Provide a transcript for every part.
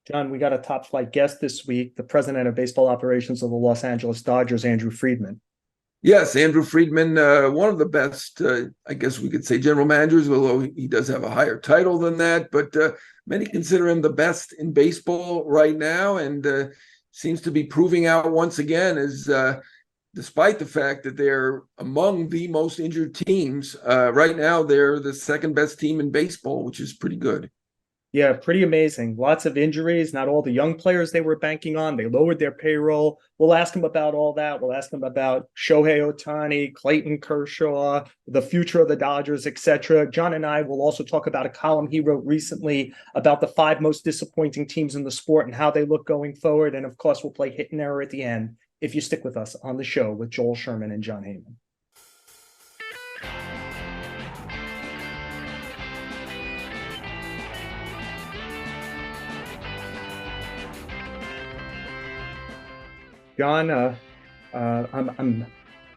John, we got a top flight guest this week, the president of baseball operations of the Los Angeles Dodgers, Andrew Friedman. Yes, Andrew Friedman, one of the best, I guess we could say, general managers, although he does have a higher title than that. But many consider him the best in baseball right now, and seems to be proving out once again, as despite the fact that they're among the most injured teams right now, they're the second best team in baseball, which is pretty good. Yeah, pretty amazing. Lots of injuries, not all the young players they were banking on. They lowered their payroll. We'll ask him about all that. We'll ask him about Shohei Ohtani, Clayton Kershaw, the future of the Dodgers, etc. John and I will also talk about a column he wrote recently about the five most disappointing teams in the sport and how they look going forward. And of course, we'll play hit and error at the end if you stick with us on the show with Joel Sherman and John Heyman. John, I'm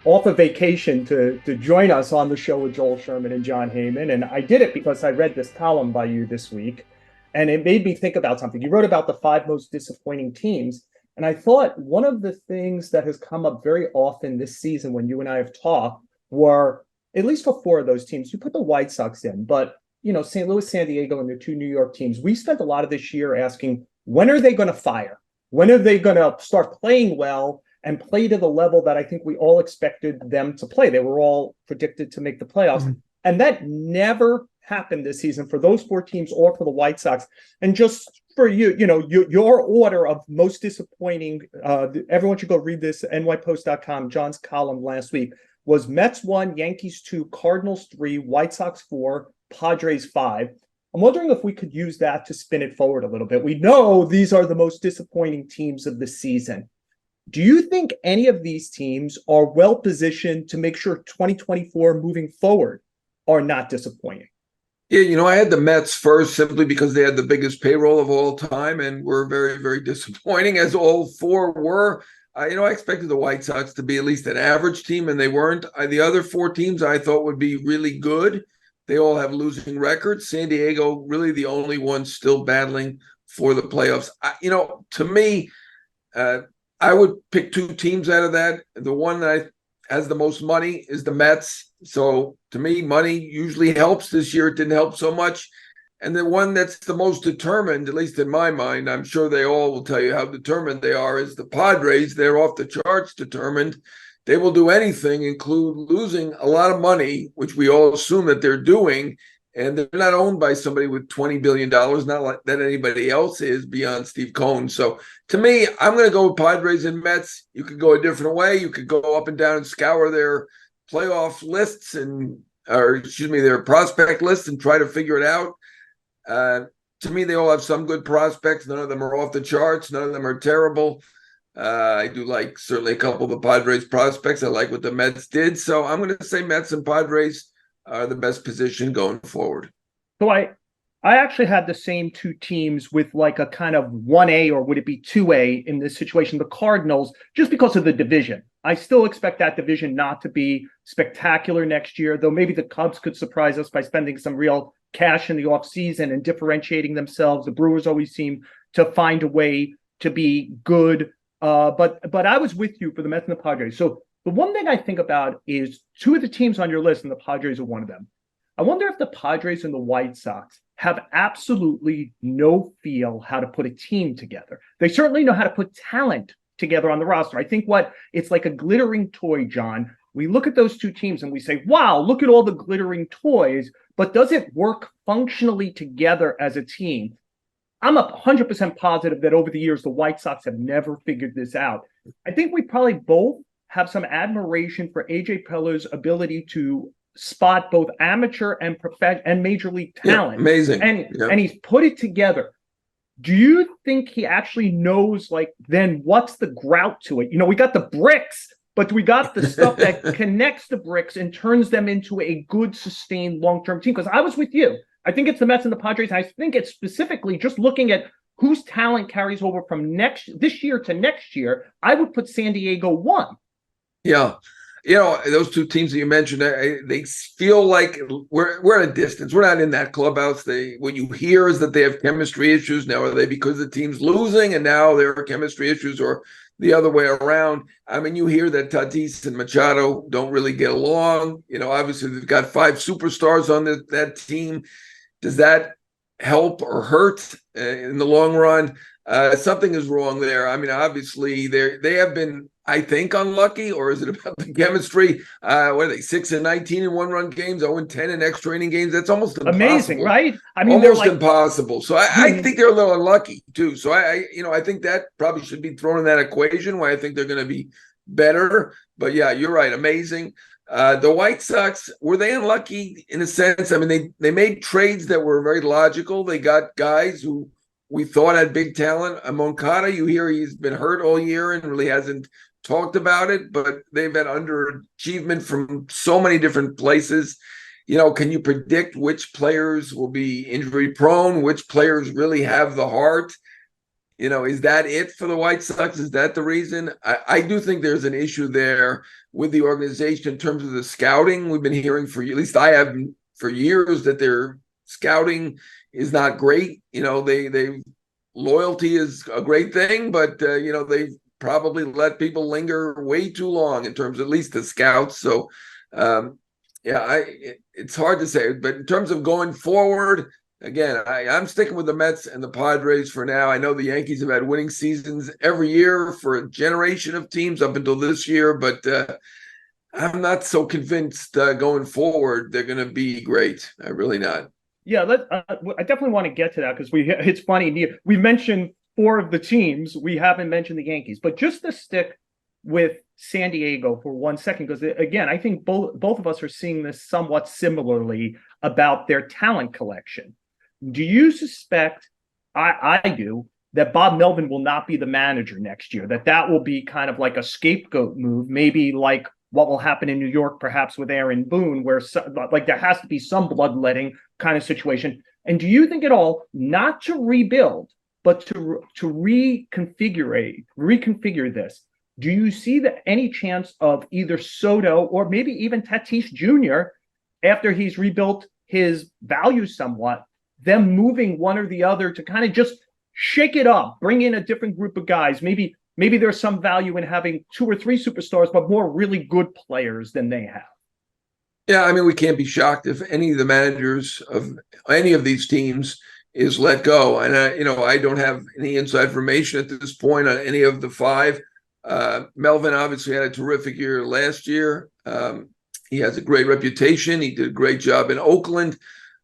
off a vacation to join us on the show with Joel Sherman and John Heyman, and I did it because I read this column by you this week, and it made me think about something. You wrote about the five most disappointing teams, and I thought one of the things that has come up very often this season when you and I have talked were, at least for four of those teams, you put the White Sox in, but St. Louis, San Diego, and the two New York teams, we spent a lot of this year asking, when are they going to fire? When are they going to start playing well and play to the level that I think we all expected them to play? They were all predicted to make the playoffs. Mm-hmm. And that never happened this season for those four teams or for the White Sox. And just for you, your order of most disappointing, everyone should go read this, nypost.com, John's column last week, was Mets 1, Yankees 2, Cardinals 3, White Sox 4, Padres 5. I'm wondering if we could use that to spin it forward a little bit. We know these are the most disappointing teams of the season. Do you think any of these teams are well positioned to make sure 2024 moving forward are not disappointing? Yeah, I had the Mets first simply because they had the biggest payroll of all time and were very, very disappointing, as all four were. I expected the White Sox to be at least an average team, and they weren't. The other four teams I thought would be really good. They all have losing records. San Diego, really the only one still battling for the playoffs. To me, I would pick two teams out of that. The one that has the most money is the Mets. So to me, money usually helps. This year it didn't help so much. And the one that's the most determined, at least in my mind, I'm sure they all will tell you how determined they are, is the Padres. They're off the charts determined. They will do anything, include losing a lot of money, which we all assume that they're doing. And they're not owned by somebody with $20 billion, not like that anybody else is beyond Steve Cohen. So to me, I'm going to go with Padres and Mets. You could go a different way. You could go up and down and scour their playoff lists their prospect lists and try to figure it out. To me, they all have some good prospects. None of them are off the charts. None of them are terrible. I do like certainly a couple of the Padres prospects. I like what the Mets did. So I'm going to say Mets and Padres are the best position going forward. So I actually had the same two teams with like a kind of 1A, or would it be 2A in this situation, the Cardinals, just because of the division. I still expect that division not to be spectacular next year, though maybe the Cubs could surprise us by spending some real cash in the offseason and differentiating themselves. The Brewers always seem to find a way to be good. But I was with you for the Mets and the Padres. So the one thing I think about is two of the teams on your list, and the Padres are one of them. I wonder if the Padres and the White Sox have absolutely no feel how to put a team together. They certainly know how to put talent together on the roster. I think it's like a glittering toy, John. We look at those two teams and we say, wow, look at all the glittering toys, but does it work functionally together as a team? I'm 100% positive that over the years, the White Sox have never figured this out. I think we probably both have some admiration for A.J. Peller's ability to spot both amateur and and major league talent. Yeah, amazing. And he's put it together. Do you think he actually knows, then what's the grout to it? We got the bricks, but we got the stuff that connects the bricks and turns them into a good, sustained, long-term team. Because I was with you. I think it's the Mets and the Padres. I think it's specifically just looking at whose talent carries over from this year to next year. I would put San Diego 1. Yeah. those two teams that you mentioned, they feel like we're at a distance. We're not in that clubhouse. What you hear is that they have chemistry issues. Now, are they because the team's losing and now there are chemistry issues, or the other way around? I mean, you hear that Tatis and Machado don't really get along. Obviously they've got 5 superstars on that team. Does that help or hurt in the long run? Something is wrong there. I mean, obviously they have been, I think, unlucky, or is it about the chemistry? What are they, 6-19 in one-run games, 0-10 in extra inning games? That's almost impossible. Amazing, right? I mean, almost impossible. So I think they're a little unlucky too. So I think that probably should be thrown in that equation. Why I think they're going to be better. But yeah, you're right. Amazing. The White Sox, were they unlucky in a sense? I mean, they made trades that were very logical. They got guys who we thought had big talent. Moncada, you hear he's been hurt all year and really hasn't talked about it, but they've had underachievement from so many different places. Can you predict which players will be injury prone, which players really have the heart? Is that it for the White Sox? Is that the reason? I do think there's an issue there with the organization in terms of the scouting. We've been hearing at least I have for years, that their scouting is not great. They loyalty is a great thing, but they've probably let people linger way too long in terms of at least the scouts. So it's hard to say, but in terms of going forward, again, I'm sticking with the Mets and the Padres for now. I know the Yankees have had winning seasons every year for a generation of teams up until this year, but I'm not so convinced going forward they're going to be great. I'm really not. Yeah, I definitely want to get to that because it's funny. We mentioned 4 of the teams. We haven't mentioned the Yankees, but just to stick with San Diego for 1 second, because again, I think both of us are seeing this somewhat similarly about their talent collection. Do you suspect, I do, that Bob Melvin will not be the manager next year, that will be kind of like a scapegoat move, maybe like what will happen in New York, perhaps with Aaron Boone, where there has to be some bloodletting kind of situation? And do you think at all, not to rebuild, but to reconfigure this, do you see any chance of either Soto or maybe even Tatis Jr., after he's rebuilt his value somewhat, them moving one or the other to kind of just shake it up, bring in a different group of guys? Maybe there's some value in having 2 or 3 superstars, but more really good players than they have. Yeah, I mean, we can't be shocked if any of the managers of any of these teams is let go. And I don't have any inside information at this point on any of the 5. Melvin obviously had a terrific year last year. He has a great reputation. He did a great job in Oakland.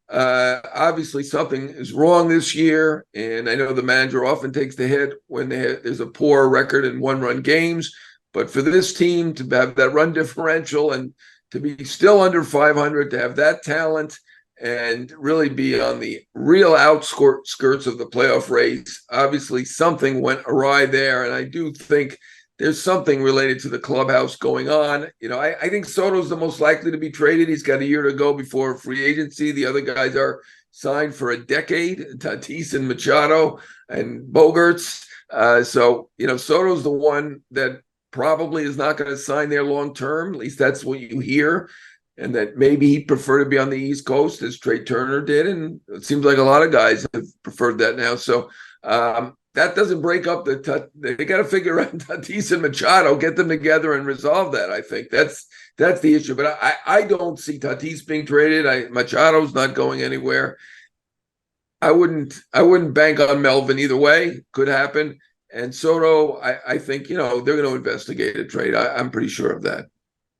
Obviously something is wrong this year, and I know the manager often takes the hit when there's a poor record in one-run games, but for this team to have that run differential and to be still under 500, to have that talent and really be on the real outskirts of the playoff race, obviously something went awry there. And I do think there's something related to the clubhouse going on. I think Soto's the most likely to be traded. He's got a year to go before free agency. The other guys are signed for a decade, Tatis and Machado and Bogarts. Soto's the one that probably is not going to sign there long term. At least that's what you hear. And that maybe he'd prefer to be on the East Coast as Trey Turner did. And it seems like a lot of guys have preferred that now. So that doesn't break up they got to figure out Tatis and Machado, get them together and resolve that. I think that's the issue. But I don't see Tatis being traded. Machado's not going anywhere. I wouldn't bank on Melvin either way. Could happen. And Soto, I think, they're going to investigate a trade. I'm pretty sure of that.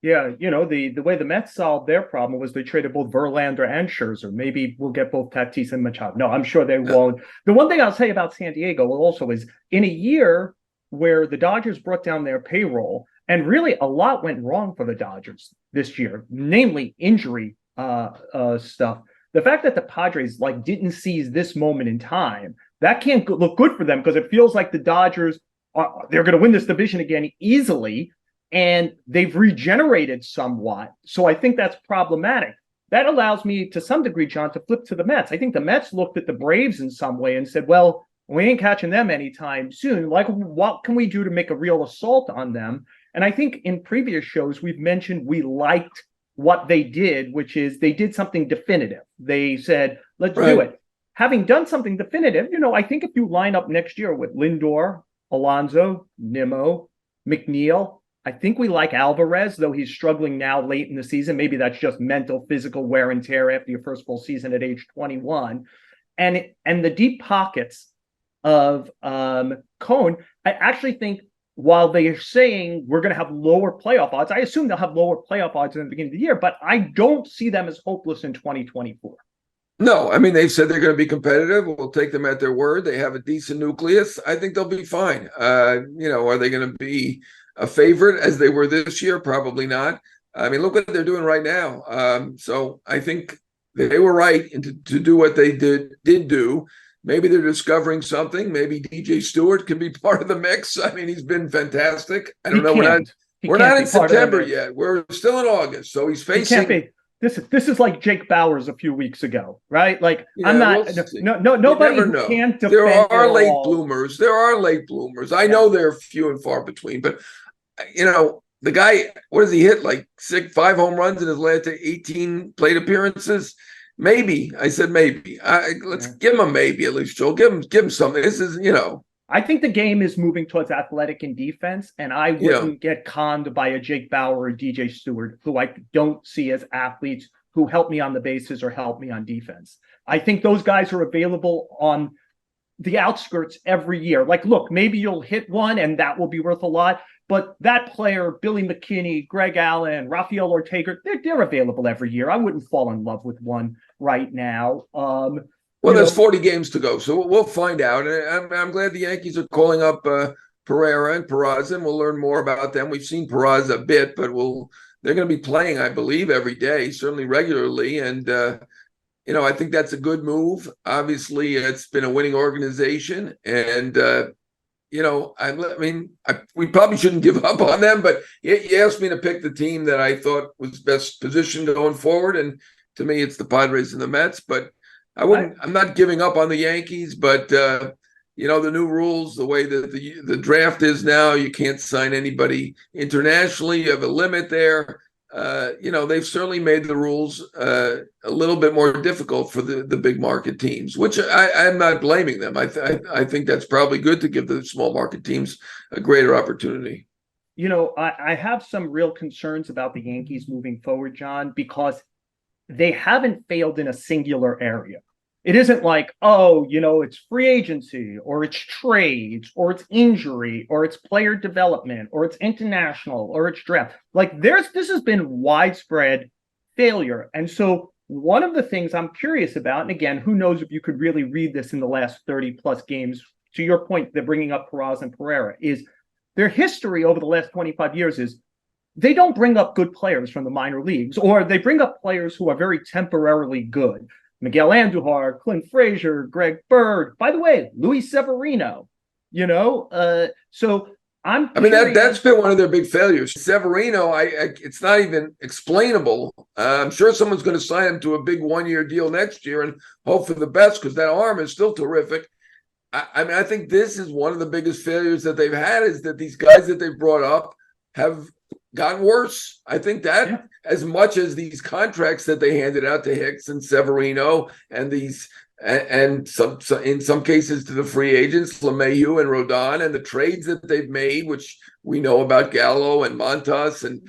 Yeah, the way the Mets solved their problem was they traded both Verlander and Scherzer. Maybe we'll get both Tatis and Machado. No, I'm sure they won't. The one thing I'll say about San Diego also is, in a year where the Dodgers brought down their payroll, and really a lot went wrong for the Dodgers this year, namely injury stuff. The fact that the Padres didn't seize this moment in time, that can't look good for them, because it feels like the Dodgers they're going to win this division again easily. And they've regenerated somewhat. So I think that's problematic. That allows me, to some degree, John, to flip to the Mets. I think the Mets looked at the Braves in some way and said, well, we ain't catching them anytime soon. What can we do to make a real assault on them? And I think in previous shows, we've mentioned we liked what they did, which is they did something definitive. They said, let's do it. Having done something definitive, I think if you line up next year with Lindor, Alonso, Nimmo, McNeil, I think we like Alvarez, though he's struggling now late in the season. Maybe that's just mental, physical wear and tear after your first full season at age 21. And the deep pockets of Cone, I actually think while they are saying we're going to have lower playoff odds, I assume they'll have lower playoff odds in the beginning of the year, but I don't see them as hopeless in 2024. No, I mean, they've said they're going to be competitive. We'll take them at their word. They have a decent nucleus. I think they'll be fine. Are they going to be a favorite as they were this year? Probably not. I mean, look what they're doing right now. So I think they were right to do what they did do. Maybe they're discovering something. Maybe DJ Stewart can be part of the mix. I mean, he's been fantastic. I don't know. We're not in September yet. We're still in August. So he's facing. He can't be. This is like Jake Bowers a few weeks ago, right? Like I'm not. Nobody can't defend. There are late bloomers. I know they're few and far between, but the guy. What does he hit? Like 5 home runs in his last 18 plate appearances. Maybe. I said maybe. Let's give him a maybe at least, Joel. Give him something. This is, I think the game is moving towards athletic and defense, and I wouldn't get conned by a Jake Bauer or DJ Stewart, who I don't see as athletes who help me on the bases or help me on defense. I think those guys are available on the outskirts every year. Like, look, maybe you'll hit one and that will be worth a lot. But that player, Billy McKinney, Greg Allen, Rafael Ortega, they're available every year. I wouldn't fall in love with one right now. Well, there's 40 games to go, so we'll find out. And I'm glad the Yankees are calling up Pereira and Peraza, and we'll learn more about them. We've seen Peraza a bit, but they're going to be playing, I believe, every day, certainly regularly. And I think that's a good move. Obviously, it's been a winning organization, and we probably shouldn't give up on them, but you asked me to pick the team that I thought was best positioned going forward, and to me, it's the Padres and the Mets. But I'm not giving up on the Yankees, but the new rules, the way that the draft is now, you can't sign anybody internationally. You have a limit there. They've certainly made the rules a little bit more difficult for the big market teams, which I'm not blaming them. I think that's probably good to give the small market teams a greater opportunity. I have some real concerns about the Yankees moving forward, John, because they haven't failed in a singular area. It isn't like, it's free agency or it's trades or it's injury or it's player development or it's international or it's draft. Like this has been widespread failure. And so one of the things I'm curious about, and again, who knows if you could really read this in the last 30 plus games, to your point, they're bringing up Peraza and Pereira, is their history over the last 25 years is they don't bring up good players from the minor leagues, or they bring up players who are very temporarily good. Miguel Andujar, Clint Frazier, Greg Bird, by the way, Luis Severino, so that's been one of their big failures. Severino, it's not even explainable. I'm sure someone's going to sign him to a big 1-year deal next year and hope for the best because that arm is still terrific. I think this is one of the biggest failures that they've had, is that these guys that they've brought up have gotten worse. I think that as much as these contracts that they handed out to Hicks and Severino and these and some in some cases to the free agents, LeMahieu and Rodon, and the trades that they've made, which we know about Gallo and Montas and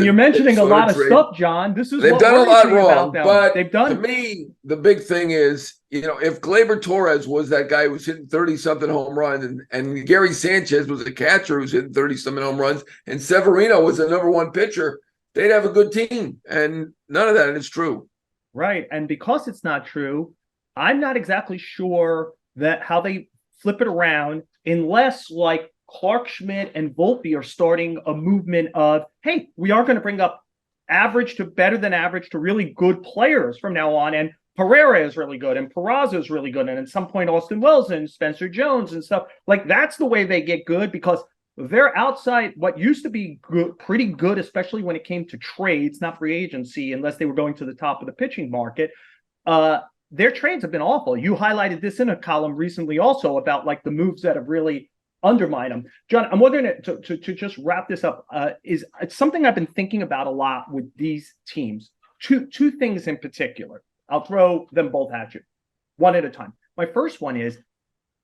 you're mentioning a lot of stuff, John. They've done a lot wrong, but to me, the big thing is, if Gleyber Torres was that guy who was hitting 30-something home runs, and Gary Sanchez was a catcher who's hitting 30-something home runs, and Severino was the number one pitcher, they'd have a good team. And none of that is true. Right. And because it's not true, I'm not exactly sure that how they flip it around, unless like Clark Schmidt and Volpe are starting a movement of, hey, we are going to bring up average to better than average to really good players from now on. And Pereira is really good, and Peraza is really good. And at some point, Austin Wells and Spencer Jones and stuff. Like, that's the way they get good, because they're outside what used to be good, pretty good, especially when it came to trades, not free agency, unless they were going to the top of the pitching market. Their trades have been awful. You highlighted this in a column recently also about like the moves that have really undermine them. John, I'm wondering to just wrap this up. Is it's something I've been thinking about a lot with these teams. Two things in particular. I'll throw them both at you, one at a time. My first one is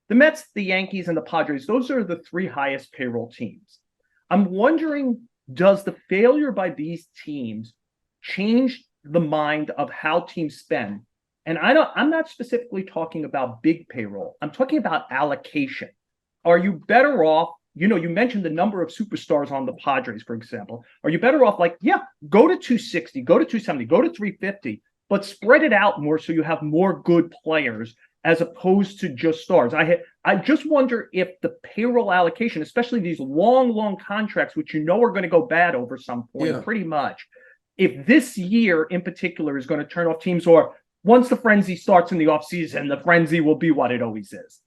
the Mets, the Yankees, and the Padres. Those are the three highest payroll teams. I'm wondering, does the failure by these teams change the mind of how teams spend? And I'm not specifically talking about big payroll. I'm talking about allocation. Are you better off? You mentioned the number of superstars on the Padres, for example. Are you better off go to 260, go to 270, go to 350, but spread it out more so you have more good players as opposed to just stars? I just wonder if the payroll allocation, especially these long contracts, which are going to go bad over some point, pretty much, if this year in particular is going to turn off teams, or once the frenzy starts in the offseason, the frenzy will be what it always is.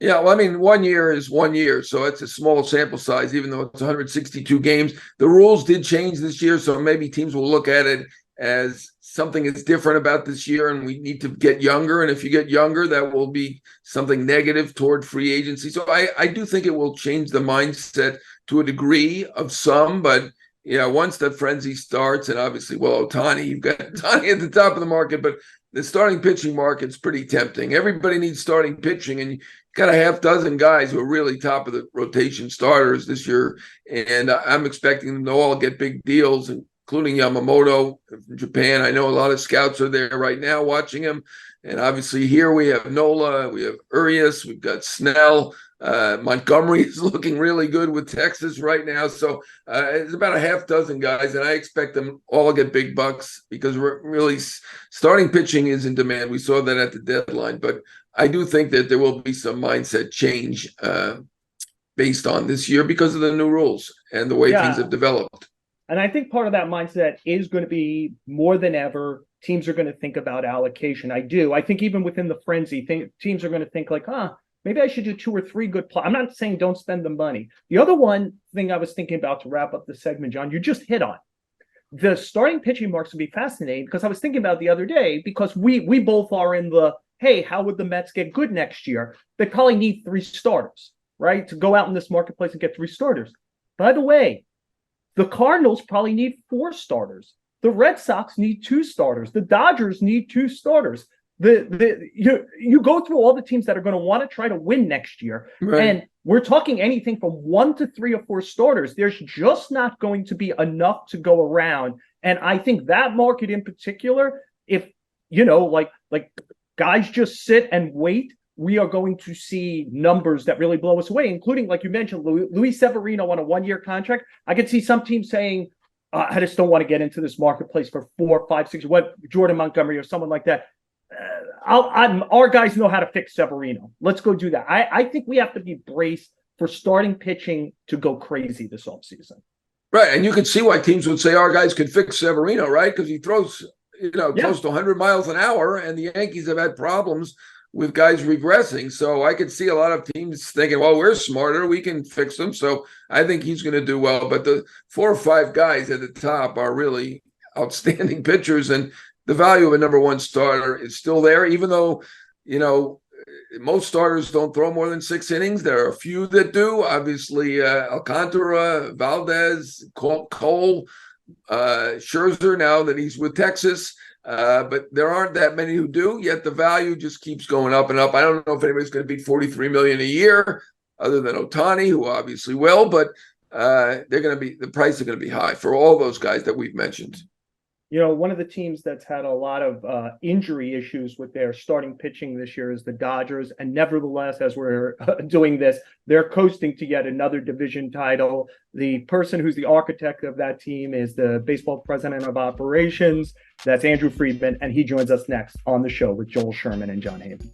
Yeah, well, I mean, 1 year is 1 year, so it's a small sample size, even though it's 162 games. The rules did change this year, so maybe teams will look at it as something is different about this year, and we need to get younger. And if you get younger, that will be something negative toward free agency. So I do think it will change the mindset to a degree of some, but yeah, once the frenzy starts, and obviously, Ohtani, you've got Ohtani at the top of the market, but the starting pitching market's pretty tempting. Everybody needs starting pitching, and you got a half dozen guys who are really top of the rotation starters this year, and I'm expecting them to all get big deals, including Yamamoto from Japan. I know a lot of scouts are there right now watching him, and obviously here we have Nola, we have Urias, we've got Snell. Montgomery is looking really good with Texas right now. So it's about a half dozen guys, and I expect them all to get big bucks because we're really starting pitching is in demand. We saw that at the deadline, but I do think that there will be some mindset change based on this year because of the new rules and the way things have developed. And I think part of that mindset is going to be more than ever, teams are going to think about allocation. I think even within the frenzy, teams are going to think maybe I should do 2 or 3 good I'm not saying don't spend the money. The other one thing I was thinking about to wrap up the segment, John, you just hit on. The starting pitching marks would be fascinating because I was thinking about the other day, because we both are in the, hey, how would the Mets get good next year? They probably need 3 starters, right? To go out in this marketplace and get 3 starters. By the way, the Cardinals probably need 4 starters. The Red Sox need 2 starters. The Dodgers need 2 starters. You go through all the teams that are going to want to try to win next year, right, and we're talking anything from 1 to 3 or 4 starters. There's just not going to be enough to go around, and I think that market in particular, if guys just sit and wait, we are going to see numbers that really blow us away, including, like you mentioned, Luis Severino on a 1-year contract. I could see some teams saying, I just don't want to get into this marketplace for 4, 5, 6, Jordan Montgomery or someone like that. Our guys know how to fix Severino. Let's go do that. I think we have to be braced for starting pitching to go crazy this offseason. Right, and you can see why teams would say our guys could fix Severino, right? Because he throws, close to 100 miles an hour, and the Yankees have had problems with guys regressing. So I could see a lot of teams thinking, well, we're smarter, we can fix them. So I think he's going to do well. But the 4 or 5 guys at the top are really outstanding pitchers, and the value of a number 1 starter is still there, even though, most starters don't throw more than 6 innings. There are a few that do. Obviously, Alcantara, Valdez, Cole, Scherzer, now that he's with Texas. But there aren't that many who do, yet the value just keeps going up and up. I don't know if anybody's going to beat $43 million a year other than Ohtani, who obviously will, but the price is going to be high for all those guys that we've mentioned. One of the teams that's had a lot of injury issues with their starting pitching this year is the Dodgers. And nevertheless, as we're doing this, they're coasting to yet another division title. The person who's the architect of that team is the baseball president of operations. That's Andrew Friedman. And he joins us next on the show with Joel Sherman and John Heyman.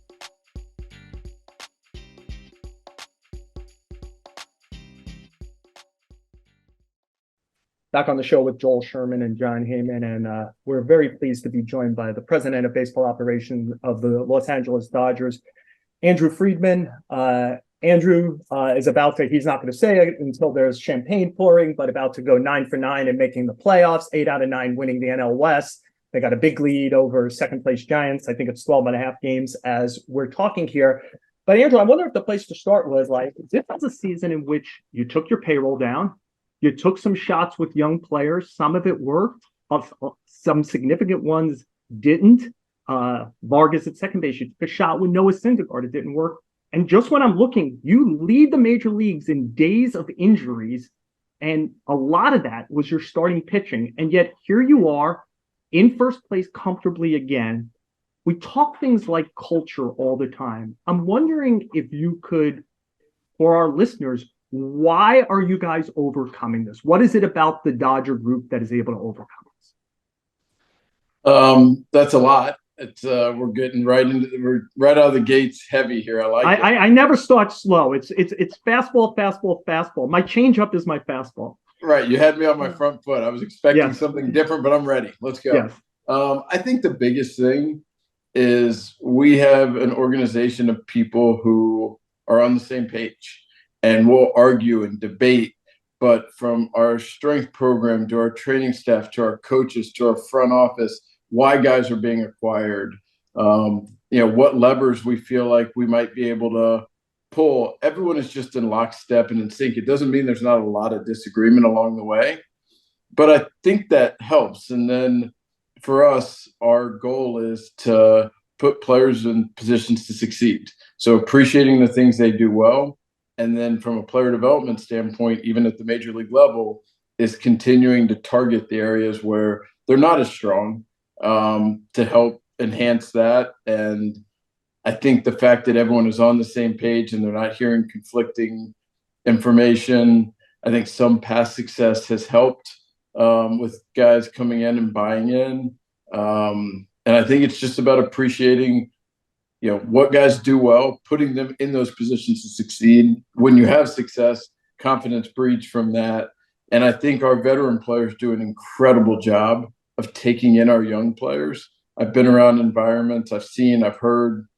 Back on the show with Joel Sherman and John Heyman, and we're very pleased to be joined by the president of baseball operations of the Los Angeles Dodgers, Andrew Friedman. Andrew is he's not going to say it until there's champagne pouring, but about to go 9 for 9 and making the playoffs, 8 out of 9 winning the NL West. They got a big lead over second place Giants. I think it's 12 and a half games as we're talking here. But Andrew, I wonder if the place to start was like, this was a season in which you took your payroll down, you took some shots with young players. Some of it worked, some significant ones didn't. Vargas at second base, you took a shot with Noah Syndergaard, it didn't work. And just when I'm looking, you lead the major leagues in days of injuries, and a lot of that was your starting pitching. And yet here you are in first place comfortably again. We talk things like culture all the time. I'm wondering if you could, for our listeners, why are you guys overcoming this? What is it about the Dodger group that is able to overcome this? That's a lot. It's we're getting we're right out of the gates heavy here. I like it. I never start slow. It's fastball, fastball, fastball. My changeup is my fastball. Right. You had me on my front foot. I was expecting something different, but I'm ready. Let's go. Yes. I think the biggest thing is we have an organization of people who are on the same page and will argue and debate. But from our strength program to our training staff, to our coaches, to our front office, why guys are being acquired, what levers we feel like we might be able to pull. Everyone is just in lockstep and in sync. It doesn't mean there's not a lot of disagreement along the way, but I think that helps. And then for us, our goal is to put players in positions to succeed. So appreciating the things they do well. And then from a player development standpoint, even at the major league level, is continuing to target the areas where they're not as strong, to help enhance that. And I think the fact that everyone is on the same page and they're not hearing conflicting information, I think some past success has helped, with guys coming in and buying in. And I think it's just about appreciating, what guys do well, putting them in those positions to succeed. When you have success, confidence breeds from that. And I think our veteran players do an incredible job of taking in our young players. I've been around environments, I've heard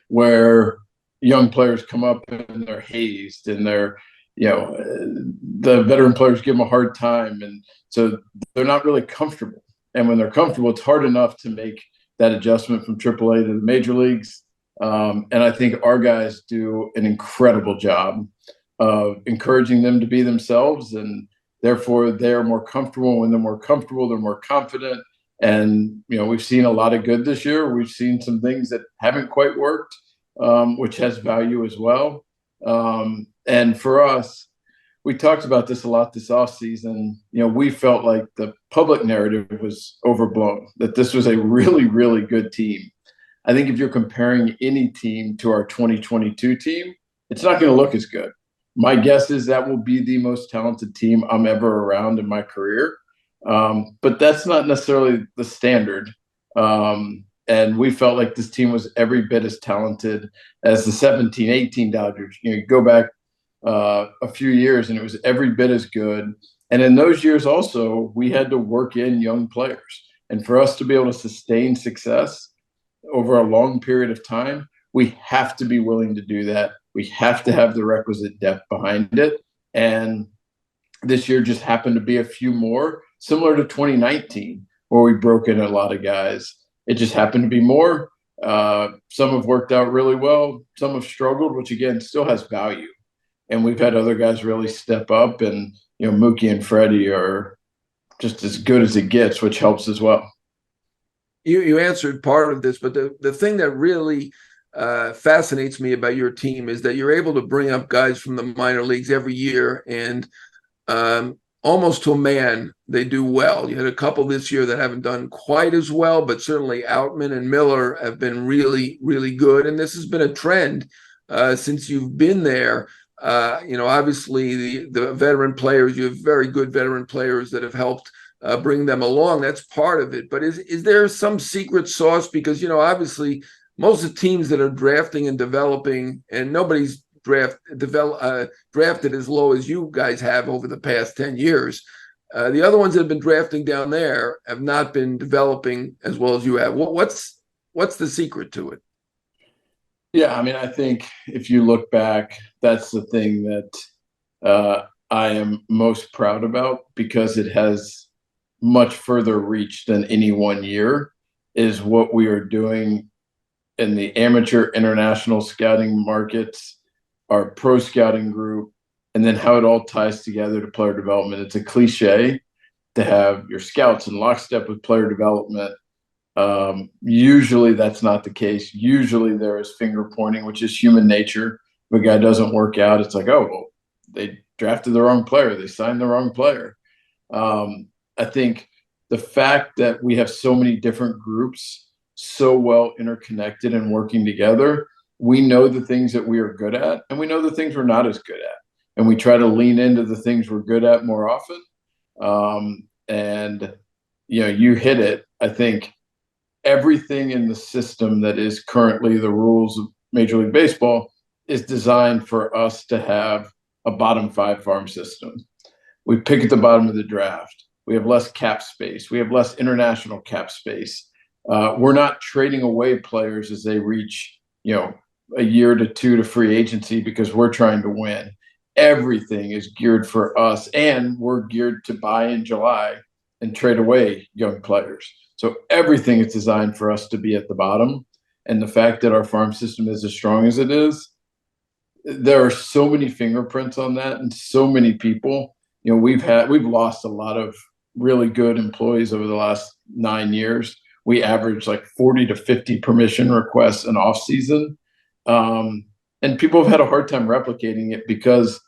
where young players come up and they're hazed and they're, the veteran players give them a hard time. And so they're not really comfortable. And when they're comfortable, it's hard enough to make that adjustment from AAA to the major leagues. And I think our guys do an incredible job of encouraging them to be themselves, and therefore they are more comfortable. When they're more comfortable, they're more confident. And, we've seen a lot of good this year. We've seen some things that haven't quite worked, which has value as well. And for us, we talked about this a lot this offseason. We felt like the public narrative was overblown, that this was a really, really good team. I think if you're comparing any team to our 2022 team, it's not going to look as good. My guess is that will be the most talented team I'm ever around in my career. But that's not necessarily the standard. And we felt like this team was every bit as talented as the 17-18 Dodgers. You go back a few years and it was every bit as good. And in those years also, we had to work in young players. And for us to be able to sustain success over a long period of time, we have to be willing to do that. We have to have the requisite depth behind it. And this year just happened to be a few more, similar to 2019, where we broke in a lot of guys. It just happened to be more. Some have worked out really well. Some have struggled, which again still has value. And we've had other guys really step up, and Mookie and Freddie are just as good as it gets, which helps as well. You answered part of this, but the thing that really fascinates me about your team is that you're able to bring up guys from the minor leagues every year, and almost to a man, they do well. You had a couple this year that haven't done quite as well, but certainly Outman and Miller have been really, really good. And this has been a trend since you've been there. Obviously the veteran players, you have very good veteran players that have helped bring them along. That's part of it. But is there some secret sauce? Because, obviously most of the teams that are drafting and developing, and nobody's drafted as low as you guys have over the past 10 years. The other ones that have been drafting down there have not been developing as well as you have. What's the secret to it? Yeah, I think if you look back, that's the thing that I am most proud about, because it has much further reach than any one year, is what we are doing in the amateur international scouting markets, our pro scouting group, and then how it all ties together to player development. It's a cliche to have your scouts in lockstep with player development. Usually that's not the case. Usually there is finger pointing, which is human nature. If a guy doesn't work out, it's like, oh, well, they drafted the wrong player. They signed the wrong player. I think the fact that we have so many different groups so well interconnected and working together, we know the things that we are good at, and we know the things we're not as good at. And we try to lean into the things we're good at more often. And, you hit it. I think everything in the system that is currently the rules of Major League Baseball is designed for us to have a bottom 5 farm system. We pick at the bottom of the draft. We have less cap space. We have less international cap space. We're not trading away players as they reach, a year to 2 to free agency because we're trying to win. Everything is geared for us, and we're geared to buy in July and trade away young players. So everything is designed for us to be at the bottom. And the fact that our farm system is as strong as it is, there are so many fingerprints on that and so many people. We've lost a lot of really good employees over the last 9 years. We average like 40 to 50 permission requests an off season. And people have had a hard time replicating it because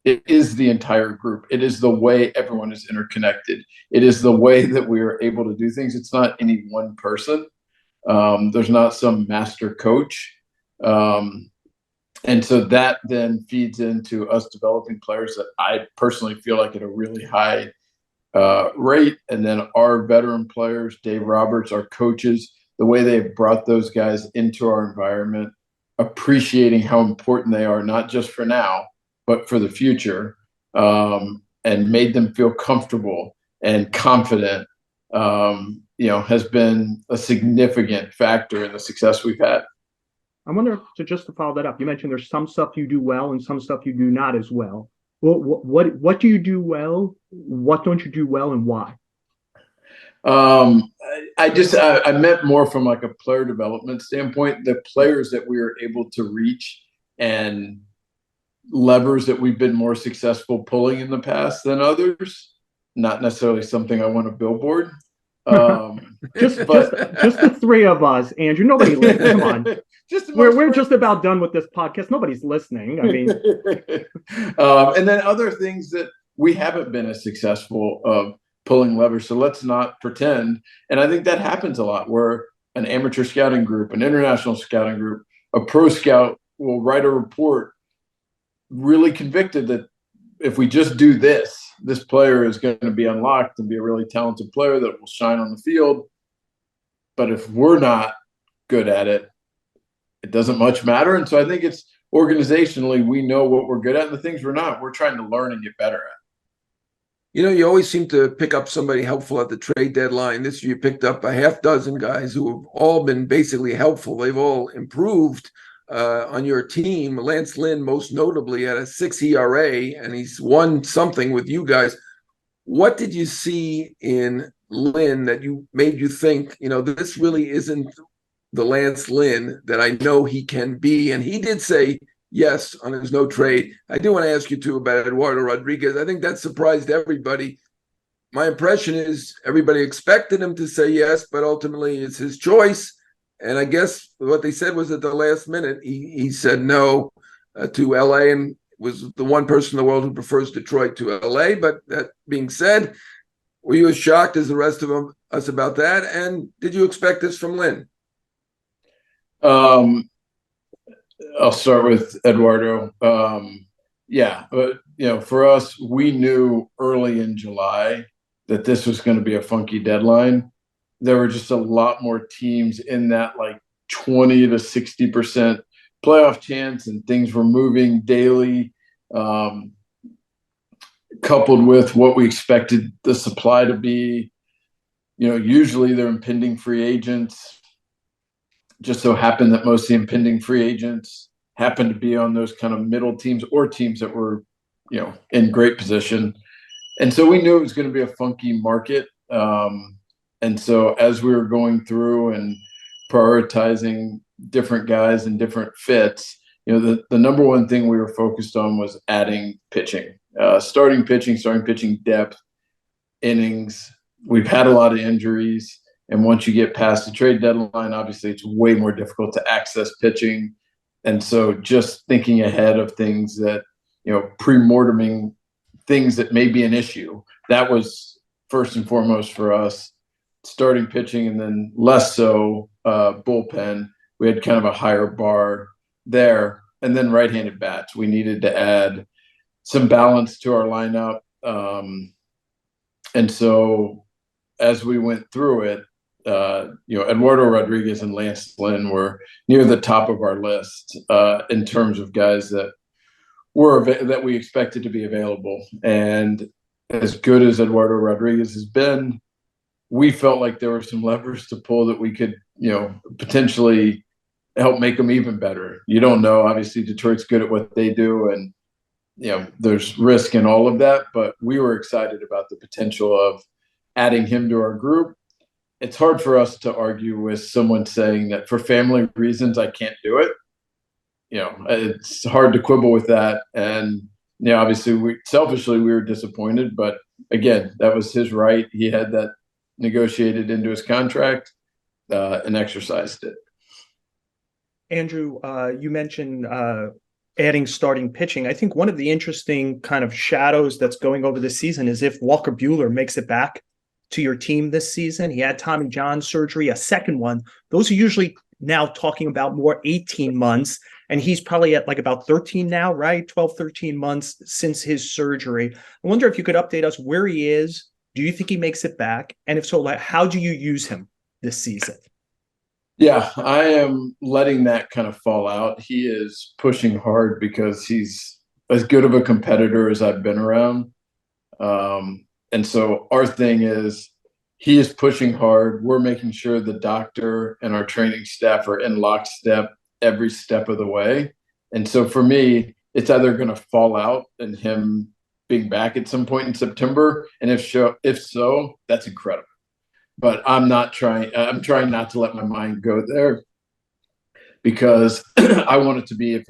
it is the entire group. It is the way everyone is interconnected. It is the way that we are able to do things. It's not any one person. There's not some master coach. And so that then feeds into us developing players that I personally feel like at a really high rate. And then our veteran players, Dave Roberts, our coaches, the way they've brought those guys into our environment, appreciating how important they are, not just for now, but for the future, and made them feel comfortable and confident, has been a significant factor in the success we've had. I wonder, just to follow that up, you mentioned there's some stuff you do well and some stuff you do not as well. Well, what do you do well? What don't you do well, and why? I meant more from like a player development standpoint, the players that we are able to reach and levers that we've been more successful pulling in the past than others. Not necessarily something I want to billboard. Just the three of us, Andrew. Nobody listens. Come on. We're just about done with this podcast. Nobody's listening. I mean, and then other things that we haven't been as successful of pulling levers. So let's not pretend. And I think that happens a lot where an amateur scouting group, an international scouting group, a pro scout will write a report really convicted that if we just do this, this player is going to be unlocked and be a really talented player that will shine on the field. But if we're not good at it, it doesn't much matter. And so I think it's organizationally, we know what we're good at, and the things we're not, we're trying to learn and get better at. You always seem to pick up somebody helpful at the trade deadline. This year you picked up a half dozen guys who have all been basically helpful. They've all improved on your team. Lance Lynn, most notably, had a 6 ERA, and he's won something with you guys. What did you see in Lynn that made you think, this really isn't the Lance Lynn that I know he can be? And he did say yes on his no trade. I do want to ask you too about Eduardo Rodriguez. I think that surprised everybody. My impression is everybody expected him to say yes, but ultimately it's his choice. And I guess what they said was at the last minute, he said no to LA, and was the one person in the world who prefers Detroit to LA. But that being said, were you as shocked as the rest of us about that? And did you expect this from Lynn? I'll start with Eduardo. Yeah, but for us, we knew early in July that this was going to be a funky deadline. There were just a lot more teams in that like 20 to 60% playoff chance, and things were moving daily, coupled with what we expected the supply to be. Usually they're impending free agents. Just so happened that most of the impending free agents happened to be on those kind of middle teams or teams that were, in great position. And so we knew it was going to be a funky market. And so as we were going through and prioritizing different guys and different fits. The number one thing we were focused on was adding pitching, starting pitching depth, innings. We've had a lot of injuries. And once you get past the trade deadline, obviously it's way more difficult to access pitching. And so just thinking ahead of things that, pre-morteming things that may be an issue, that was first and foremost for us. Starting pitching, and then less so bullpen. We had kind of a higher bar there. And then right-handed bats. We needed to add some balance to our lineup. And so as we went through it, Eduardo Rodriguez and Lance Lynn were near the top of our list in terms of guys that we expected to be available. And as good as Eduardo Rodriguez has been, we felt like there were some levers to pull that we could, potentially help make them even better. You don't know. Obviously, Detroit's good at what they do, and there's risk in all of that. But we were excited about the potential of adding him to our group. It's hard for us to argue with someone saying that for family reasons I can't do it. It's hard to quibble with that. And obviously, selfishly we were disappointed, but again, that was his right. He had that negotiated into his contract and exercised it. Andrew, you mentioned adding starting pitching. I think one of the interesting kind of shadows that's going over this season is if Walker Buehler makes it back to your team this season. He had Tommy John surgery, a second one. Those are usually now talking about more 18 months. And he's probably at like about 13 now, right? 12, 13 months since his surgery. I wonder if you could update us where he is. Do you think he makes it back? And if so, how do you use him this season? Yeah, I am letting that kind of fall out. He is pushing hard because he's as good of a competitor as I've been around. And so our thing is he is pushing hard. We're making sure the doctor and our training staff are in lockstep every step of the way. And so for me, it's either going to fall out and him being back at some point in September. And if so, that's incredible. But I'm trying not to let my mind go there, because I want it to be if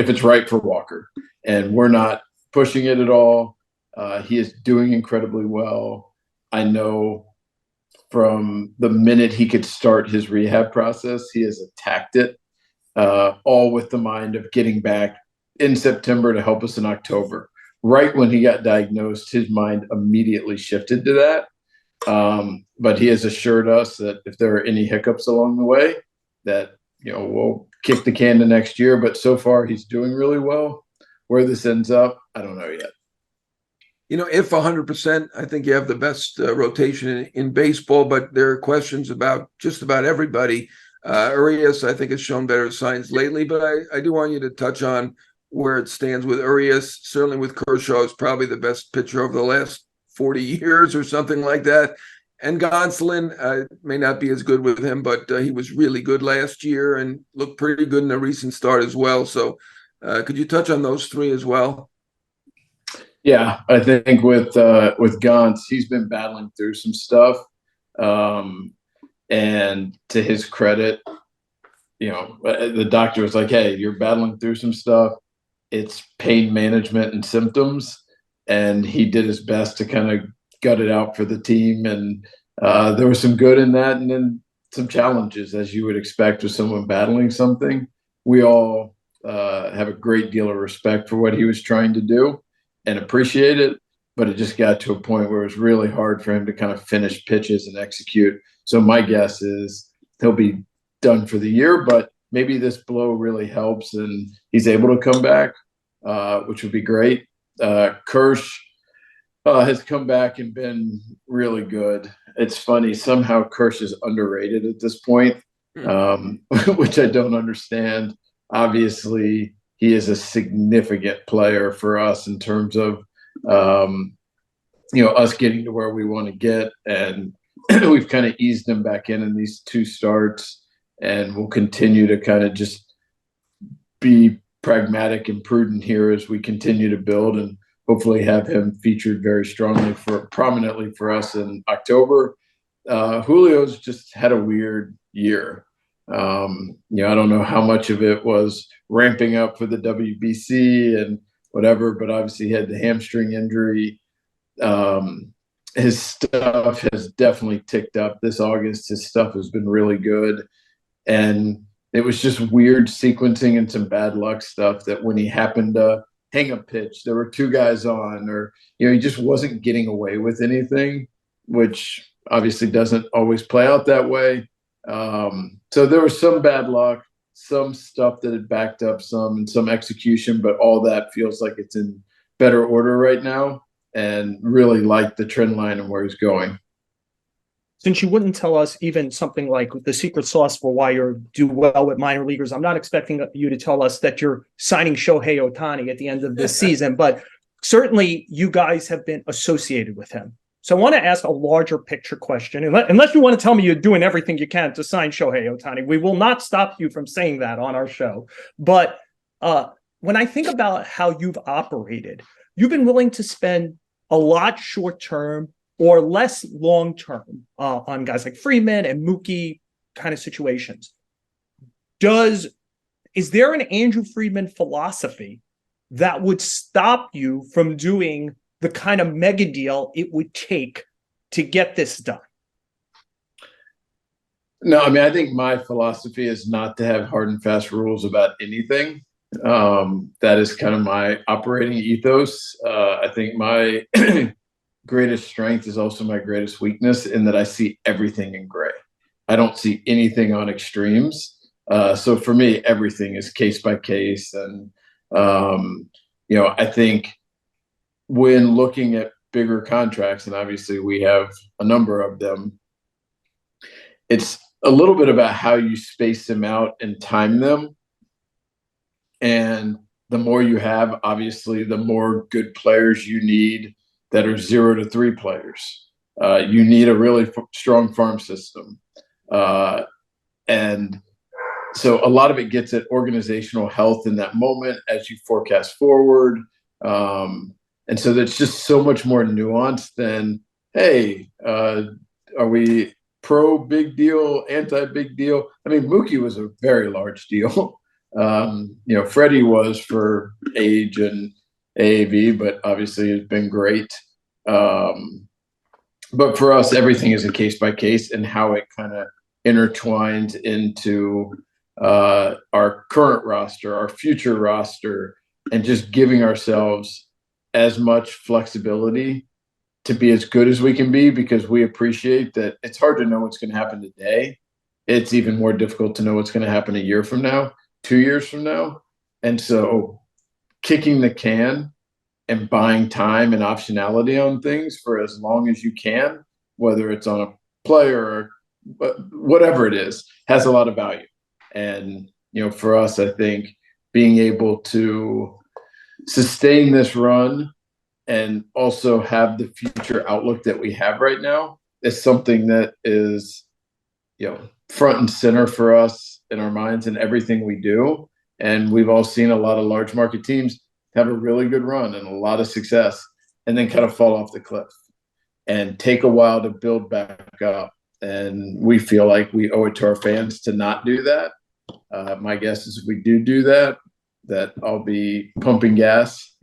it's right for Walker, and we're not pushing it at all. He is doing incredibly well. I know from the minute he could start his rehab process, he has attacked it, all with the mind of getting back in September to help us in October. Right when he got diagnosed, his mind immediately shifted to that. But he has assured us that if there are any hiccups along the way, that we'll kick the can to next year. But so far, he's doing really well. Where this ends up, I don't know yet. If 100%, I think you have the best rotation in baseball, but there are questions about just about everybody. Urias, I think, has shown better signs lately, but I do want you to touch on where it stands with Urias. Certainly with Kershaw, is probably the best pitcher over the last 40 years or something like that. And Gonsolin may not be as good with him, but he was really good last year and looked pretty good in a recent start as well. So could you touch on those three as well? Yeah, I think with Gonz, he's been battling through some stuff. And to his credit, the doctor was like, hey, you're battling through some stuff. It's pain management and symptoms. And he did his best to kind of gut it out for the team. And there was some good in that, and then some challenges, as you would expect with someone battling something. We all have a great deal of respect for what he was trying to do and appreciate it. But it just got to a point where it was really hard for him to kind of finish pitches and execute. So my guess is he'll be done for the year, but maybe this blow really helps and he's able to come back, which would be great. Kersh has come back and been really good. It's funny. Somehow Kersh is underrated at this point, which I don't understand. Obviously, he is a significant player for us in terms of, us getting to where we want to get. And we've kind of eased him back in these two starts, and we'll continue to kind of just be pragmatic and prudent here as we continue to build, and hopefully have him featured very strongly prominently for us in October. Julio's just had a weird year. I don't know how much of it was ramping up for the WBC and whatever, but obviously he had the hamstring injury. His stuff has definitely ticked up this August. His stuff has been really good. And it was just weird sequencing and some bad luck stuff that when he happened to hang a pitch, there were two guys on, or, he just wasn't getting away with anything, which obviously doesn't always play out that way. So there was some bad luck, some stuff that had backed up some and some execution, but all that feels like it's in better order right now, and really like the trend line and where he's going. Since you wouldn't tell us even something like the secret sauce for why you do well with minor leaguers, I'm not expecting you to tell us that you're signing Shohei Ohtani at the end of this season, but certainly you guys have been associated with him. So I want to ask a larger picture question. Unless you want to tell me you're doing everything you can to sign Shohei Ohtani, we will not stop you from saying that on our show. But when I think about how you've operated, you've been willing to spend a lot short term or less long-term on guys like Friedman and Mookie kind of situations. Is there an Andrew Friedman philosophy that would stop you from doing the kind of mega deal it would take to get this done? No, I mean, I think my philosophy is not to have hard and fast rules about anything. That is kind of my operating ethos. I think my greatest strength is also my greatest weakness, in that I see everything in gray. I don't see anything on extremes. So for me, everything is case by case. And, I think when looking at bigger contracts, and obviously we have a number of them, it's a little bit about how you space them out and time them. And the more you have, obviously, the more good players you need that are 0 to 3 players. You need a really strong farm system. And so a lot of it gets at organizational health in that moment as you forecast forward. And so that's just so much more nuanced than, hey, are we pro big deal, anti big deal? I mean, Mookie was a very large deal. Freddie was for age and AAV, but obviously it's been great. But for us, everything is a case by case, and how it kind of intertwines into our current roster, our future roster, and just giving ourselves as much flexibility to be as good as we can be, because we appreciate that it's hard to know what's going to happen today. It's even more difficult to know what's going to happen a year from now, 2 years from now. And so kicking the can and buying time and optionality on things for as long as you can, whether it's on a player or whatever it is, has a lot of value. And, for us, I think being able to sustain this run and also have the future outlook that we have right now is something that is, front and center for us in our minds and everything we do. And we've all seen a lot of large market teams have a really good run and a lot of success, and then kind of fall off the cliff and take a while to build back up. And we feel like we owe it to our fans to not do that. My guess is if we do that I'll be pumping gas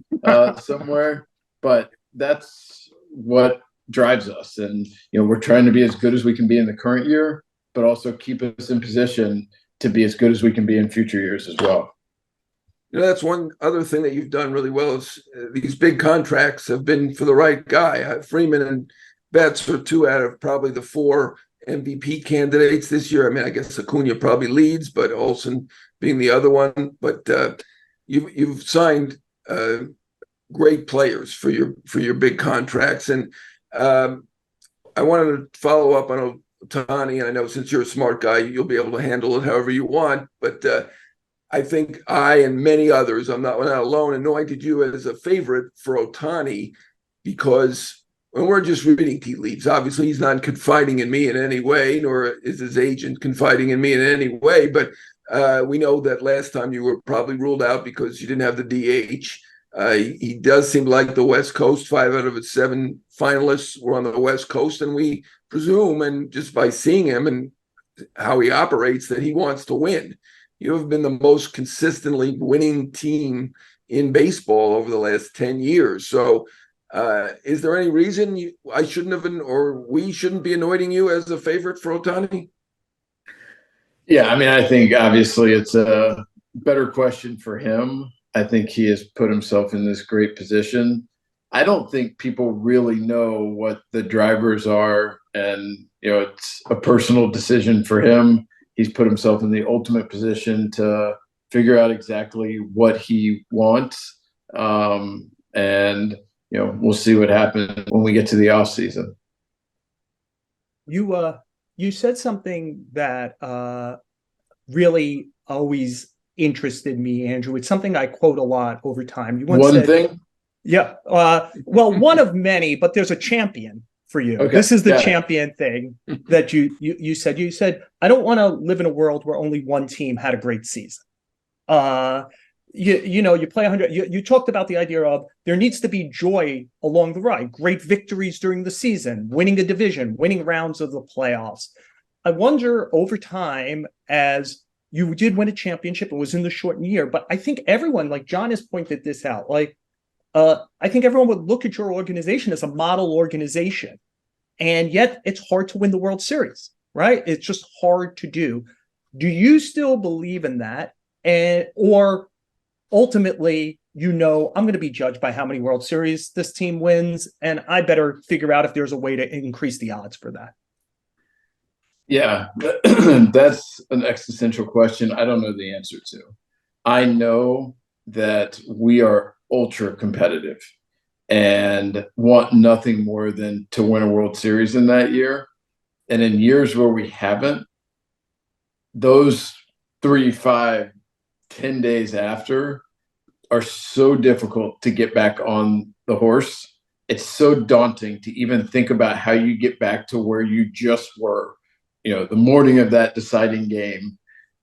somewhere. But that's what drives us. And, we're trying to be as good as we can be in the current year, but also keep us in position to be as good as we can be in future years as well. That's one other thing that you've done really well is these big contracts have been for the right guy. Freeman and Betts are 2 out of probably the 4 MVP candidates this year. I mean, I guess Acuna probably leads, but Olsen being the other one. But you've signed great players for your big contracts. And I wanted to follow up on Ohtani. And I know since you're a smart guy, you'll be able to handle it however you want. But I think I and many others, I'm not alone, and no, I did you as a favorite for Ohtani, because when we're just reading tea leaves, obviously he's not confiding in me in any way, nor is his agent confiding in me in any way. But we know that last time you were probably ruled out because you didn't have the DH. He does seem like the West Coast. 5 out of its 7 finalists were on the West Coast, and we presume, and just by seeing him and how he operates that he wants to win. You have been the most consistently winning team in baseball over the last 10 years. So is there any reason I shouldn't have been, or we shouldn't be anointing you as a favorite for Ohtani? Yeah, I mean, I think obviously it's a better question for him. I think he has put himself in this great position. I don't think people really know what the drivers are, and it's a personal decision for him. He's put himself in the ultimate position to figure out exactly what he wants, and we'll see what happens when we get to the off season. You said something that really always interested me, Andrew. It's something I quote a lot over time. You once One said, thing. yeah, well, one of many, but there's a champion for you. Okay, this is the got it. champion thing that you said. You said, I don't want to live in a world where only one team had a great season. You play 100. You talked about the idea of there needs to be joy along the ride, great victories during the season, winning a division, winning rounds of the playoffs. I wonder over time, as you did win a championship, it was in the shortened year, but I think everyone, like John has pointed this out, I think everyone would look at your organization as a model organization, and yet it's hard to win the World Series, right? It's just hard to do. Do you still believe in that? Or ultimately, I'm going to be judged by how many World Series this team wins, and I better figure out if there's a way to increase the odds for that. Yeah, that's an existential question I don't know the answer to. I know that we are ultra competitive and want nothing more than to win a World Series in that year. And in years where we haven't, those 3, 5, 10 days after are so difficult to get back on the horse. It's so daunting to even think about how you get back to where you just were, the morning of that deciding game,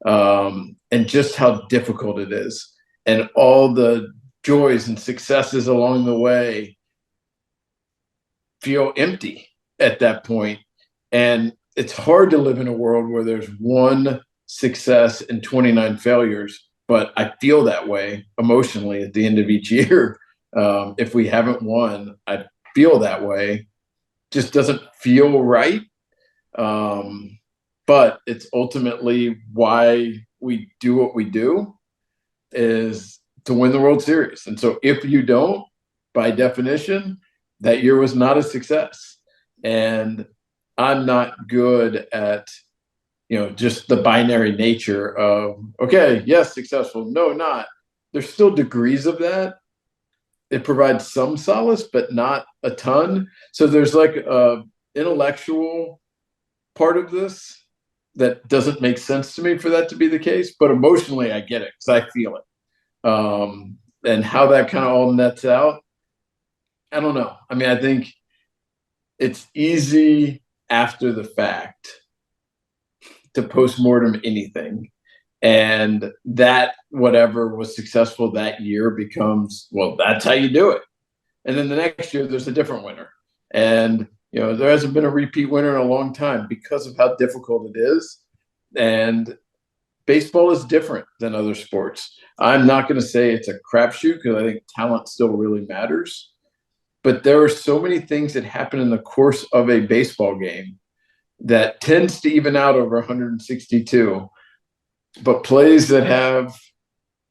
and just how difficult it is. And all the joys and successes along the way feel empty at that point. And it's hard to live in a world where there's one success and 29 failures, but I feel that way emotionally at the end of each year. If we haven't won, I feel that way. Just doesn't feel right. But it's ultimately why we do what we do, is to win the World Series. And so if you don't, by definition, that year was not a success. And I'm not good at, just the binary nature of, okay, yes, successful, no, not. There's still degrees of that. It provides some solace, but not a ton. So there's like a intellectual part of this that doesn't make sense to me for that to be the case, but emotionally I get it because I feel it. And how that kind of all nets out, I don't know. I mean, I think it's easy after the fact to postmortem anything. And that whatever was successful that year becomes, well, that's how you do it. And then the next year there's a different winner. And there hasn't been a repeat winner in a long time because of how difficult it is. And baseball is different than other sports. I'm not going to say it's a crapshoot because I think talent still really matters. But there are so many things that happen in the course of a baseball game that tends to even out over 162. But plays that have,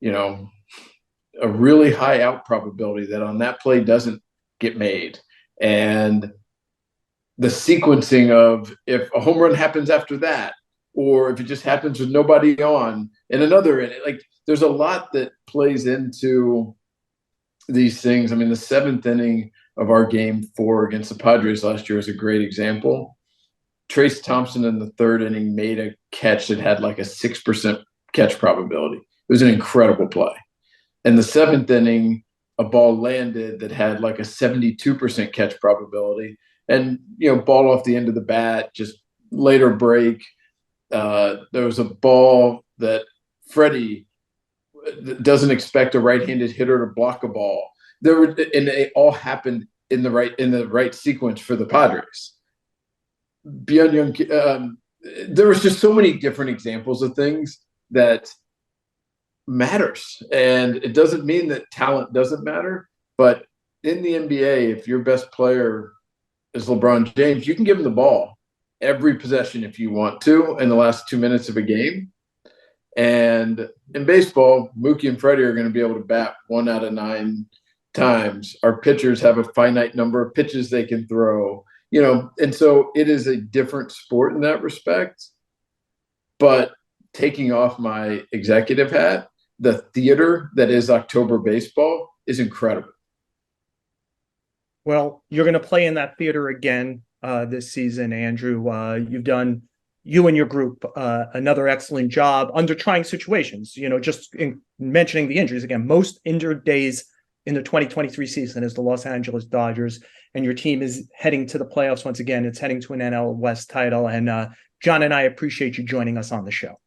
a really high out probability that on that play doesn't get made. And the sequencing of if a home run happens after that, or if it just happens with nobody on in another, like there's a lot that plays into these things. I mean, the 7th inning of our game 4 against the Padres last year is a great example. Trace Thompson in the 3rd inning made a catch that had like a 6% catch probability. It was an incredible play. In the 7th inning, a ball landed that had like a 72% catch probability. And, ball off the end of the bat, just later break. There was a ball that Freddie doesn't expect a right-handed hitter to block a ball. And it all happened in the right sequence for the Padres. Byung there was just so many different examples of things that matters. And it doesn't mean that talent doesn't matter, but in the NBA, if your best player is LeBron James, you can give him the ball every possession if you want to in the last 2 minutes of a game. And in baseball, Mookie and Freddie are going to be able to bat 1 out of 9 times. Our pitchers have a finite number of pitches they can throw, and so it is a different sport in that respect. But taking off my executive hat, the theater that is October baseball is incredible. Well, you're going to play in that theater again this season, Andrew. You've done, you and your group, another excellent job under trying situations. Just in mentioning the injuries again, most injured days in the 2023 season is the Los Angeles Dodgers, and your team is heading to the playoffs once again. It's heading to an NL West title, and John and I appreciate you joining us on the show.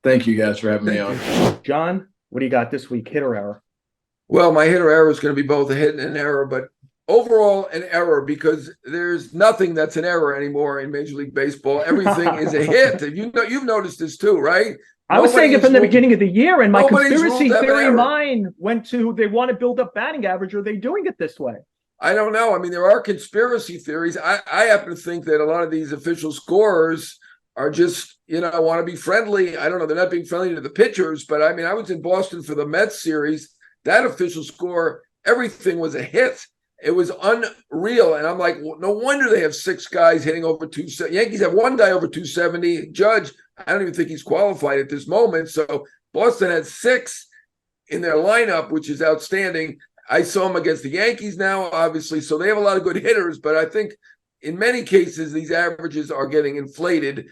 Thank you guys for having me on. John, what do you got this week? Hit or error? Well, my hit or error is going to be both a hit and an error, but overall an error, because there's nothing that's an error anymore in Major League Baseball. Everything is a hit. You've noticed this too, right? I was saying it from the beginning of the year, and my conspiracy theory mind went to they want to build up batting average. Are they doing it this way? I don't know. I mean, there are conspiracy theories. I happen to think that a lot of these official scorers are just, want to be friendly. I don't know. They're not being friendly to the pitchers, but I mean, I was in Boston for the Mets series. That official score, everything was a hit. It was unreal. And I'm like, no wonder they have 6 guys hitting over 270. Yankees have 1 guy over 270. Judge, I don't even think he's qualified at this moment. So Boston had 6 in their lineup, which is outstanding. I saw them against the Yankees now, obviously. So they have a lot of good hitters, but I think in many cases, these averages are getting inflated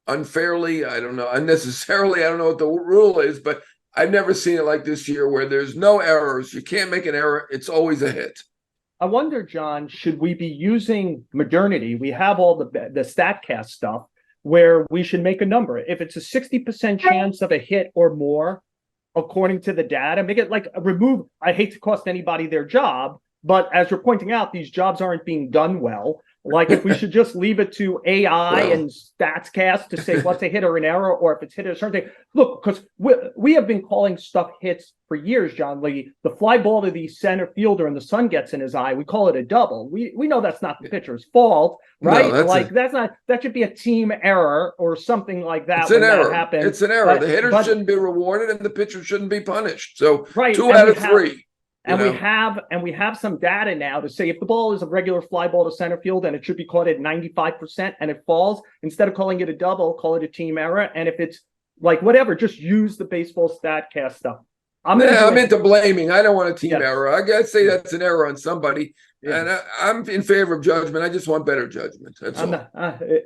unfairly. I don't know, unnecessarily. I don't know what the rule is, but I've never seen it like this year where there's no errors. You can't make an error. It's always a hit. I wonder, John, should we be using modernity? We have all the StatCast stuff where we should make a number. If it's a 60% chance of a hit or more, according to the data, make it like remove. I hate to cost anybody their job, but as you're pointing out, these jobs aren't being done well. Like if we should just leave it to AI and StatsCast to say what's a hit or an error, or if it's hit or something. Look, because we have been calling stuff hits for years, John Lee. The fly ball to the center fielder and the sun gets in his eye, we call it a double. We know that's not the pitcher's fault, right? No, that should be a team error or something like that. It's an error. Happens. It's an error. The hitter shouldn't be rewarded and the pitcher shouldn't be punished. So 2 out of 3. And we have some data now to say if the ball is a regular fly ball to center field and it should be caught at 95% and it falls, instead of calling it a double, call it a team error. And if it's like whatever, just use the baseball StatCast stuff. I'm into blaming. I don't want a team error. I gotta say that's an error on somebody. Yeah. And I'm in favor of judgment. I just want better judgment. That's all.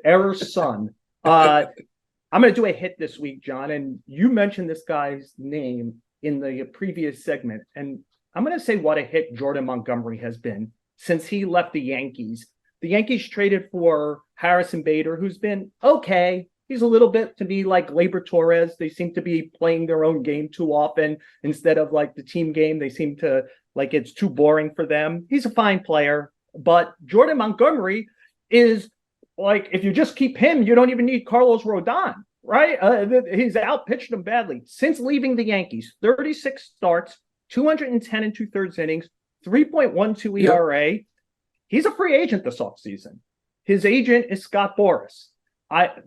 Error son. I'm going to do a hit this week, John. And you mentioned this guy's name in the previous segment. And I'm going to say what a hit Jordan Montgomery has been since he left the Yankees. The Yankees traded for Harrison Bader, who's been okay. He's a little bit to me like Gleyber Torres. They seem to be playing their own game too often instead of like the team game. They seem to like it's too boring for them. He's a fine player, but Jordan Montgomery is like, if you just keep him, you don't even need Carlos Rodon, right? He's outpitched them badly. Since leaving the Yankees, 36 starts, 210 and 2/3 innings, 3.12 ERA. Yep. He's a free agent this offseason. His agent is Scott Boras. At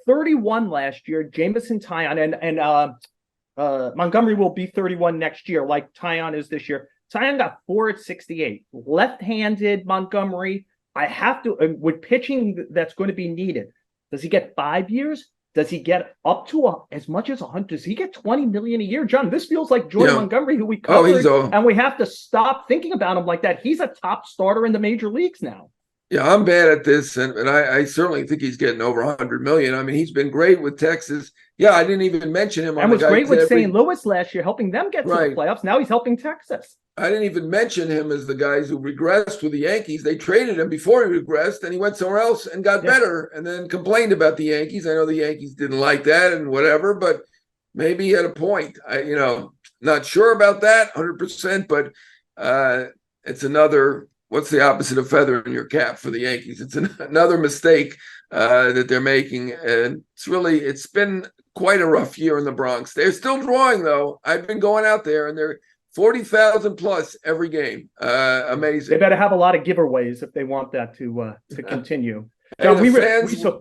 31 last year, Jameson Taillon and Montgomery will be 31 next year, like Taillon is this year. Taillon got 4 at 68. Left-handed Montgomery. I have to with pitching that's going to be needed. Does he get 5 years? Does he get up to as much as 100? Does he get $20 million a year? John, this feels like Jordan Montgomery, who we covered, and we have to stop thinking about him like that. He's a top starter in the major leagues now. Yeah, I'm bad at this, and I certainly think he's getting over 100 million. I mean, he's been great with Texas. Yeah, I didn't even mention him. And was great with St. Louis last year, helping them get to the playoffs. Now he's helping Texas. I didn't even mention him as the guys who regressed with the Yankees. They traded him before he regressed, and he went somewhere else and got better, and then complained about the Yankees. I know the Yankees didn't like that and whatever, but maybe he had a point. Not sure about that 100%, but it's another. What's the opposite of feather in your cap for the Yankees? It's another mistake that they're making. And it's been quite a rough year in the Bronx. They're still drawing, though. I've been going out there, and they're 40,000 plus every game. Amazing. They better have a lot of giveaways if they want that to continue. Hey, John, we saw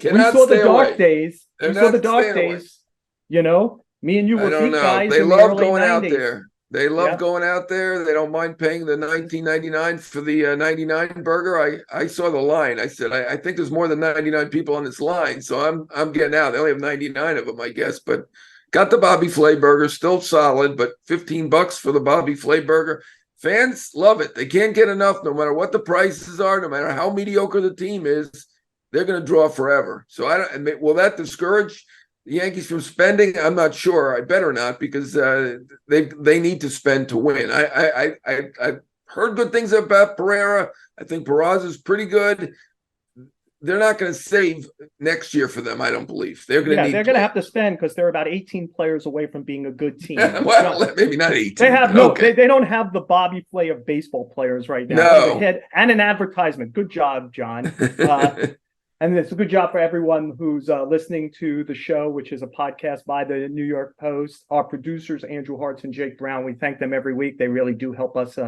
the dark days. We saw the dark days. You know, me and you were big guys. They in the love early going 90s. out there. They love going out there. They don't mind paying the $19.99 for the 99 burger. I saw the line. I said, I think there's more than 99 people on this line, so I'm getting out. They only have 99 of them, I guess, but got the Bobby Flay burger, still solid, but $15 for the Bobby Flay burger. Fans love it. They can't get enough, no matter what the prices are, no matter how mediocre the team is. They're going to draw forever. So will that discourage the Yankees from spending? I'm not sure. I better not, because they need to spend to win. I've heard good things about Pereira. I think Peraza is pretty good. They're not going to save next year for them, I don't believe. They're going to have to spend, because they're about 18 players away from being a good team. Well, maybe not 18. They have they don't have the Bobby Flay of baseball players right now. No. And an advertisement. Good job, John. And it's a good job for everyone who's listening to the show, which is a podcast by the New York Post. Our producers, Andrew Hartz and Jake Brown, we thank them every week. They really do help us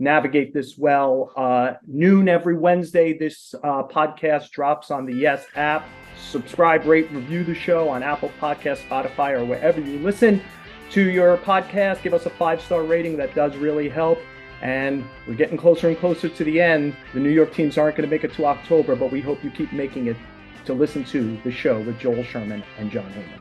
navigate this well. Noon every Wednesday, this podcast drops on the Yes app. Subscribe, rate, review the show on Apple Podcasts, Spotify, or wherever you listen to your podcast. Give us a 5-star rating. That does really help. And we're getting closer and closer to the end. The New York teams aren't going to make it to October, but we hope you keep making it to listen to the show with Joel Sherman and John Heyman.